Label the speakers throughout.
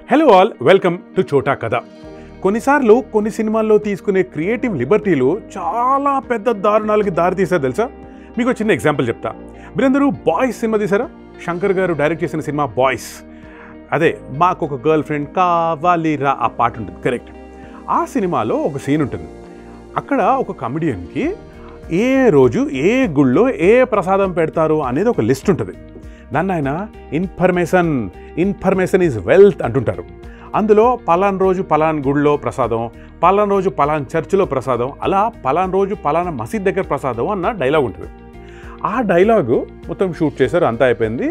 Speaker 1: Hello all, welcome to చోటా కథ. కొన్నిసార్లు కొన్ని సినిమాల్లో తీసుకునే క్రియేటివ్ లిబర్టీలు చాలా పెద్ద దారుణాలకి దారితీసారు తెలుసా. మీకు చిన్న ఎగ్జాంపుల్ చెప్తా. మీరందరూ బాయ్స్ సినిమా తీసారా? శంకర్ గారు డైరెక్ట్ చేసిన సినిమా బాయ్స్. అదే మాకు ఒక గర్ల్ ఫ్రెండ్ కావాలిరా ఆ పాట ఉంటుంది, కరెక్ట్. ఆ సినిమాలో ఒక సీన్ ఉంటుంది. అక్కడ ఒక కమెడియన్కి ఏ రోజు ఏ గుళ్ళో ఏ ప్రసాదం పెడతారు అనేది ఒక లిస్ట్ ఉంటుంది. దాన్ని ఆయన ఇన్ఫర్మేషన్ ఈజ్ వెల్త్ అంటుంటారు. అందులో పలానా రోజు పలానా గుడిలో ప్రసాదం, పలానా రోజు పలానా చర్చిలో ప్రసాదం, అలా పలానా రోజు పలానా మసీద్ దగ్గర ప్రసాదం అన్న డైలాగ్ ఉంటుంది. ఆ డైలాగు మొత్తం షూట్ చేశారు, అంతా అయిపోయింది.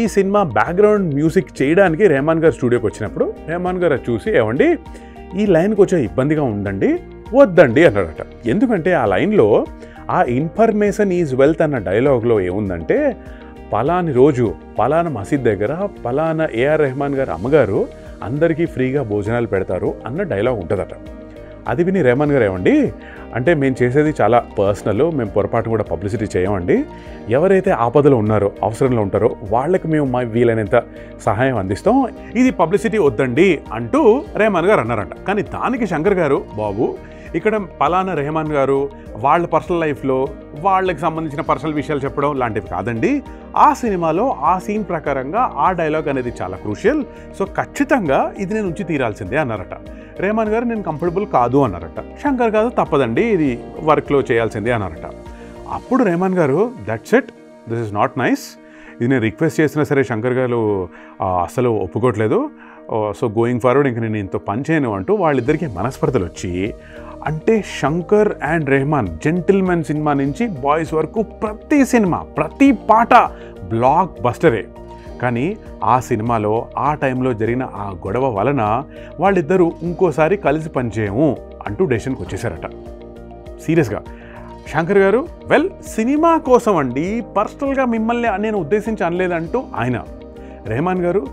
Speaker 1: ఈ సినిమా బ్యాక్గ్రౌండ్ మ్యూజిక్ చేయడానికి రెహమాన్ గారు స్టూడియోకి వచ్చినప్పుడు రెహమాన్ గారు చూసి, ఏమండి ఈ లైన్కి వచ్చే ఇబ్బందిగా ఉందండి, వద్దండి అన్నాడట. ఎందుకంటే ఆ లైన్లో ఆ ఇన్ఫర్మేషన్ ఈజ్ వెల్త్ అన్న డైలాగ్లో ఏముందంటే, పలాని రోజు పలానా మసీద్ దగ్గర పలానా ఏఆర్ రెహమాన్ గారు అమ్మగారు అందరికీ ఫ్రీగా భోజనాలు పెడతారు అన్న డైలాగ్ ఉంటుందట. అది విని రెహమాన్ గారు, ఏమండి అంటే మేము చేసేది చాలా పర్సనల్, మేము పొరపాటు కూడా పబ్లిసిటీ చేయమండి, ఎవరైతే ఆపదలో ఉన్నారో అవసరంలో ఉంటారో వాళ్ళకి మేము మా వీలైనంత సహాయం అందిస్తాం, ఇది పబ్లిసిటీ వద్దండి అంటూ రెహమాన్ గారు అన్నారంట. కానీ దానికి శంకర్ గారు, బాబు ఇక్కడ పలానా రెహమాన్ గారు వాళ్ళ పర్సనల్ లైఫ్లో వాళ్ళకి సంబంధించిన పర్సనల్ విషయాలు చెప్పడం లాంటివి కాదండి, ఆ సినిమాలో ఆ సీన్ ప్రకారంగా ఆ డైలాగ్ అనేది చాలా క్రూషియల్, సో ఖచ్చితంగా ఇది నేను ఉంచి తీరాల్సిందే అన్నారట. రెహమాన్ గారు నేను కంఫర్టబుల్ కాదు అన్నారట. శంకర్ గారు తప్పదండి ఇది వర్క్లో చేయాల్సిందే అన్నారట. అప్పుడు రెహమాన్ గారు, that's it, this is not nice, ఇది నేను రిక్వెస్ట్ చేసినా సరే శంకర్ గారు అసలు ఒప్పుకోవట్లేదు, సో గోయింగ్ ఫార్వర్డ్ ఇంక నేను ఇంత పని చేయను అంటూ వాళ్ళిద్దరికీ మనస్పర్ధలు వచ్చి, అంటే Shankar and Rahman gentleman cinema నుంచి బాయ్స్ వరకు ప్రతి సినిమా ప్రతి పాట బ్లాక్ బస్టరే. కానీ ఆ సినిమాలో ఆ టైంలో జరిగిన ఆ గొడవ వలన వాళ్ళిద్దరూ ఇంకోసారి కలిసి పనిచేయము అంటూ డెసిషన్కి వచ్చేసారట. సీరియస్గా శంకర్ గారు, సినిమా కోసం అండి, పర్సనల్గా మిమ్మల్ని నేను ఉద్దేశించి అనలేదంటూ ఆయన. రెహమాన్ గారు,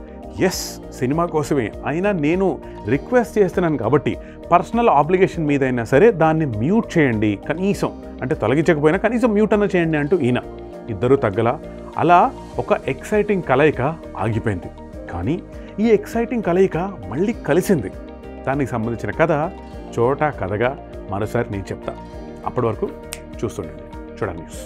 Speaker 1: ఎస్ సినిమా కోసమే, అయినా నేను రిక్వెస్ట్ చేస్తున్నాను కాబట్టి పర్సనల్ ఆబ్లిగేషన్ మీద అయినా సరే దాన్ని మ్యూట్ చేయండి కనీసం, అంటే తొలగించకపోయినా కనీసం మ్యూట్ అన్న చేయండి అంటూ ఈయన. ఇద్దరూ తగ్గల. అలా ఒక ఎక్సైటింగ్ కలయిక ఆగిపోయింది. కానీ ఈ ఎక్సైటింగ్ కలయిక మళ్ళీ కలిసింది. దానికి సంబంధించిన కథ చోటా కథగా మరోసారి నేను చెప్తా. అప్పటి వరకు చూస్తుండండి చూడండి న్యూస్.